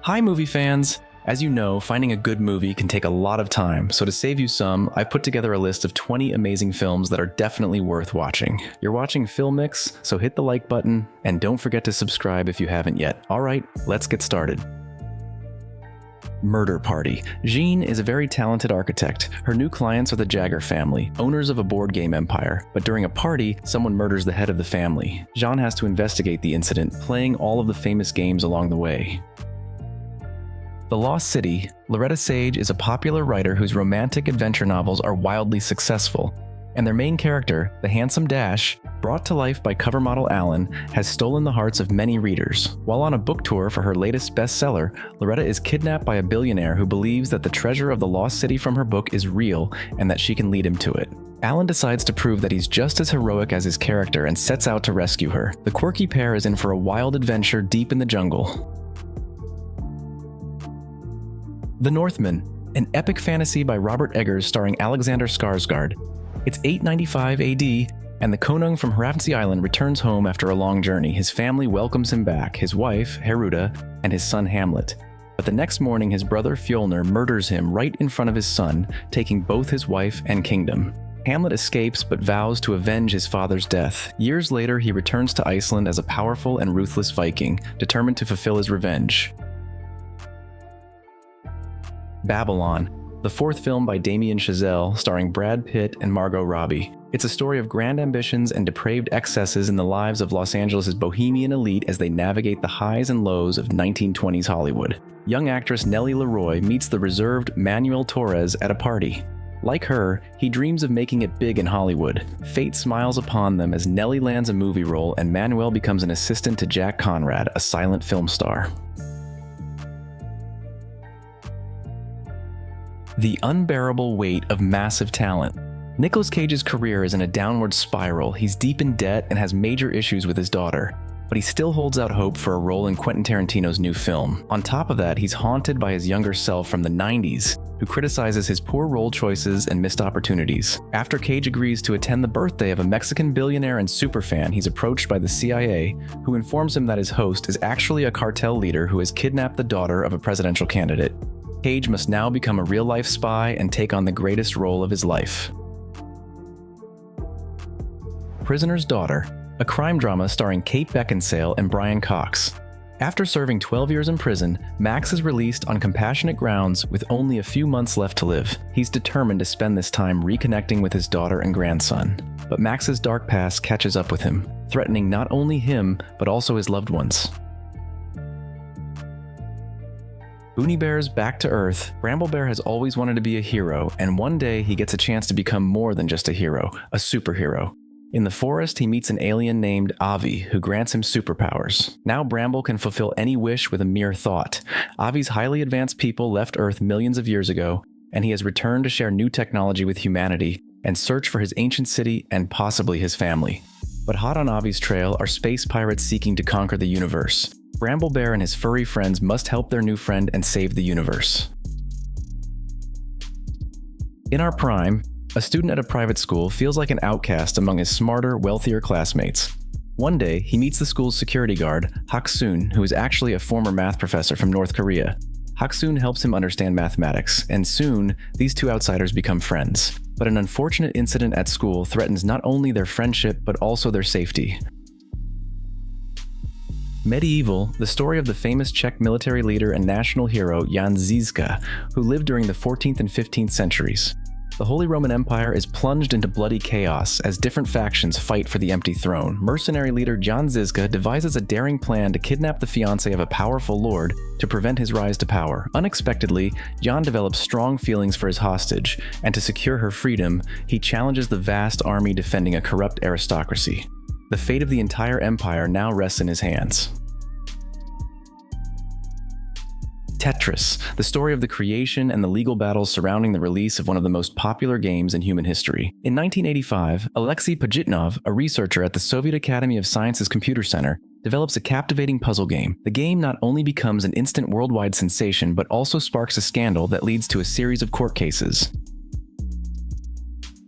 Hi movie fans! As you know, finding a good movie can take a lot of time, so to save you some, I've put together a list of 20 amazing films that are definitely worth watching. You're watching Film Mix, so hit the like button, and don't forget to subscribe if you haven't yet. Alright, let's get started. Murder Party. Jean is a very talented architect. Her new clients are the Jagger family, owners of a board game empire. But during a party, someone murders the head of the family. Jean has to investigate the incident, playing all of the famous games along the way. The Lost City. Loretta Sage is a popular writer whose romantic adventure novels are wildly successful, and their main character, the handsome Dash, brought to life by cover model Alan, has stolen the hearts of many readers. While on a book tour for her latest bestseller, Loretta is kidnapped by a billionaire who believes that the treasure of the Lost City from her book is real and that she can lead him to it. Alan decides to prove that he's just as heroic as his character and sets out to rescue her. The quirky pair is in for a wild adventure deep in the jungle. The Northman, an epic fantasy by Robert Eggers starring Alexander Skarsgård. It's 895 AD, and the Konung from Hrafnsey Island returns home after a long journey. His family welcomes him back, his wife, Heruda, and his son Hamlet. But the next morning, his brother Fjolnir murders him right in front of his son, taking both his wife and kingdom. Hamlet escapes but vows to avenge his father's death. Years later, he returns to Iceland as a powerful and ruthless Viking, determined to fulfill his revenge. Babylon, the fourth film by Damien Chazelle, starring Brad Pitt and Margot Robbie. It's a story of grand ambitions and depraved excesses in the lives of Los Angeles' bohemian elite as they navigate the highs and lows of 1920s Hollywood. Young actress Nellie Leroy meets the reserved Manuel Torres at a party. Like her, he dreams of making it big in Hollywood. Fate smiles upon them as Nellie lands a movie role and Manuel becomes an assistant to Jack Conrad, a silent film star. The unbearable weight of massive talent. Nicolas Cage's career is in a downward spiral. He's deep in debt and has major issues with his daughter, but he still holds out hope for a role in Quentin Tarantino's new film. On top of that, he's haunted by his younger self from the 90s, who criticizes his poor role choices and missed opportunities. After Cage agrees to attend the birthday of a Mexican billionaire and superfan, he's approached by the CIA, who informs him that his host is actually a cartel leader who has kidnapped the daughter of a presidential candidate. Cage must now become a real-life spy and take on the greatest role of his life. Prisoner's Daughter, a crime drama starring Kate Beckinsale and Brian Cox. After serving 12 years in prison, Max is released on compassionate grounds with only a few months left to live. He's determined to spend this time reconnecting with his daughter and grandson. But Max's dark past catches up with him, threatening not only him, but also his loved ones. Boonie Bear's Back to Earth. Bramble Bear has always wanted to be a hero, and one day he gets a chance to become more than just a hero, a superhero. In the forest, he meets an alien named Avi, who grants him superpowers. Now Bramble can fulfill any wish with a mere thought. Avi's highly advanced people left Earth millions of years ago, and he has returned to share new technology with humanity and search for his ancient city and possibly his family. But hot on Avi's trail are space pirates seeking to conquer the universe. Bramble Bear and his furry friends must help their new friend and save the universe. In our prime, a student at a private school feels like an outcast among his smarter, wealthier classmates. One day, he meets the school's security guard, Hak-soon, who is actually a former math professor from North Korea. Hak-soon helps him understand mathematics, and soon, these two outsiders become friends. But an unfortunate incident at school threatens not only their friendship, but also their safety. Medieval, the story of the famous Czech military leader and national hero Jan Žižka, who lived during the 14th and 15th centuries. The Holy Roman Empire is plunged into bloody chaos as different factions fight for the empty throne. Mercenary leader Jan Žižka devises a daring plan to kidnap the fiancée of a powerful lord to prevent his rise to power. Unexpectedly, Jan develops strong feelings for his hostage, and to secure her freedom, he challenges the vast army defending a corrupt aristocracy. The fate of the entire empire now rests in his hands. Tetris, the story of the creation and the legal battles surrounding the release of one of the most popular games in human history. In 1985, Alexei Pajitnov, a researcher at the Soviet Academy of Sciences Computer Center, develops a captivating puzzle game. The game not only becomes an instant worldwide sensation, but also sparks a scandal that leads to a series of court cases.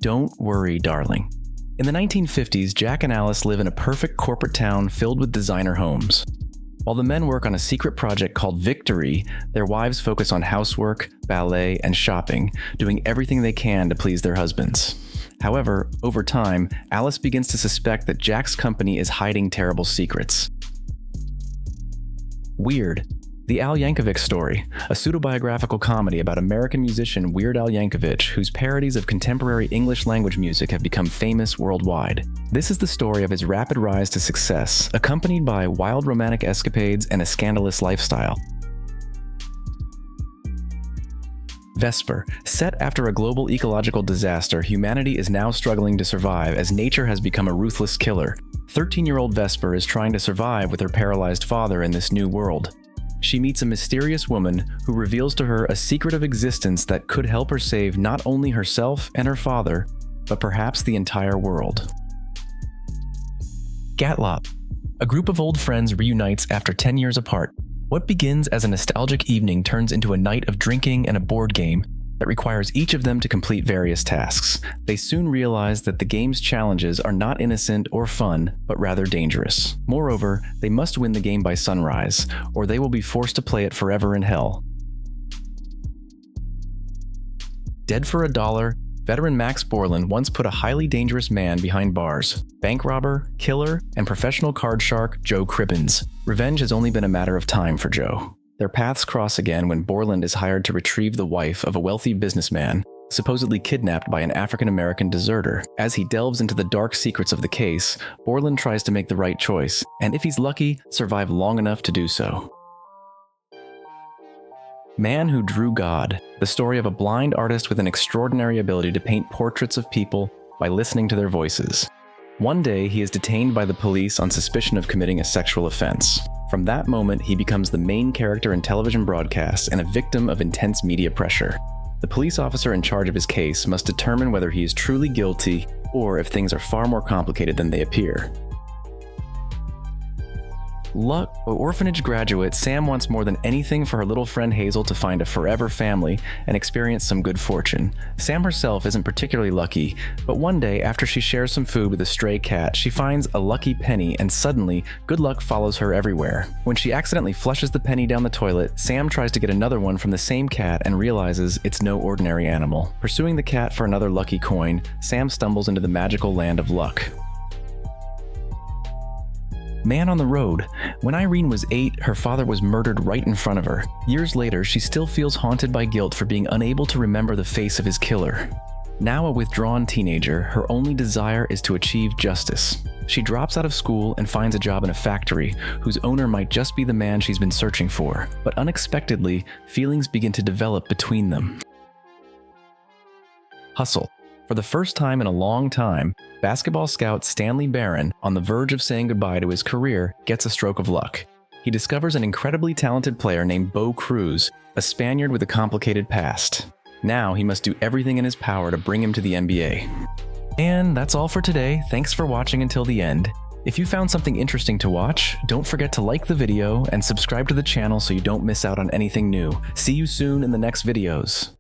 Don't worry, darling. In the 1950s, Jack and Alice live in a perfect corporate town filled with designer homes. While the men work on a secret project called Victory, their wives focus on housework, ballet, and shopping, doing everything they can to please their husbands. However, over time, Alice begins to suspect that Jack's company is hiding terrible secrets. Weird. The Al Yankovic Story, a pseudo-biographical comedy about American musician Weird Al Yankovic, whose parodies of contemporary English-language music have become famous worldwide. This is the story of his rapid rise to success, accompanied by wild romantic escapades and a scandalous lifestyle. Vesper. Set after a global ecological disaster, humanity is now struggling to survive as nature has become a ruthless killer. 13-year-old Vesper is trying to survive with her paralyzed father in this new world. She meets a mysterious woman who reveals to her a secret of existence that could help her save not only herself and her father, but perhaps the entire world. Gatlopp. A group of old friends reunites after 10 years apart. What begins as a nostalgic evening turns into a night of drinking and a board game that requires each of them to complete various tasks. They soon realize that the game's challenges are not innocent or fun, but rather dangerous. Moreover, they must win the game by sunrise, or they will be forced to play it forever in hell. Dead for $1, veteran Max Borland once put a highly dangerous man behind bars. Bank robber, killer, and professional card shark Joe Cribbins. Revenge has only been a matter of time for Joe. Their paths cross again when Borland is hired to retrieve the wife of a wealthy businessman, supposedly kidnapped by an African-American deserter. As he delves into the dark secrets of the case, Borland tries to make the right choice, and if he's lucky, survive long enough to do so. Man Who Drew God, the story of a blind artist with an extraordinary ability to paint portraits of people by listening to their voices. One day, he is detained by the police on suspicion of committing a sexual offense. From that moment, he becomes the main character in television broadcasts and a victim of intense media pressure. The police officer in charge of his case must determine whether he is truly guilty or if things are far more complicated than they appear. Orphanage graduate, Sam wants more than anything for her little friend Hazel to find a forever family and experience some good fortune. Sam herself isn't particularly lucky, but one day after she shares some food with a stray cat, she finds a lucky penny and suddenly, good luck follows her everywhere. When she accidentally flushes the penny down the toilet, Sam tries to get another one from the same cat and realizes it's no ordinary animal. Pursuing the cat for another lucky coin, Sam stumbles into the magical land of luck. Man on the Road. When Irene was 8, her father was murdered right in front of her. Years later, she still feels haunted by guilt for being unable to remember the face of his killer. Now a withdrawn teenager, her only desire is to achieve justice. She drops out of school and finds a job in a factory, whose owner might just be the man she's been searching for. But unexpectedly, feelings begin to develop between them. Hustle. For the first time in a long time, basketball scout Stanley Barron, on the verge of saying goodbye to his career, gets a stroke of luck. He discovers an incredibly talented player named Bo Cruz, a Spaniard with a complicated past. Now he must do everything in his power to bring him to the NBA. And that's all for today. Thanks for watching until the end. If you found something interesting to watch, don't forget to like the video and subscribe to the channel so you don't miss out on anything new. See you soon in the next videos.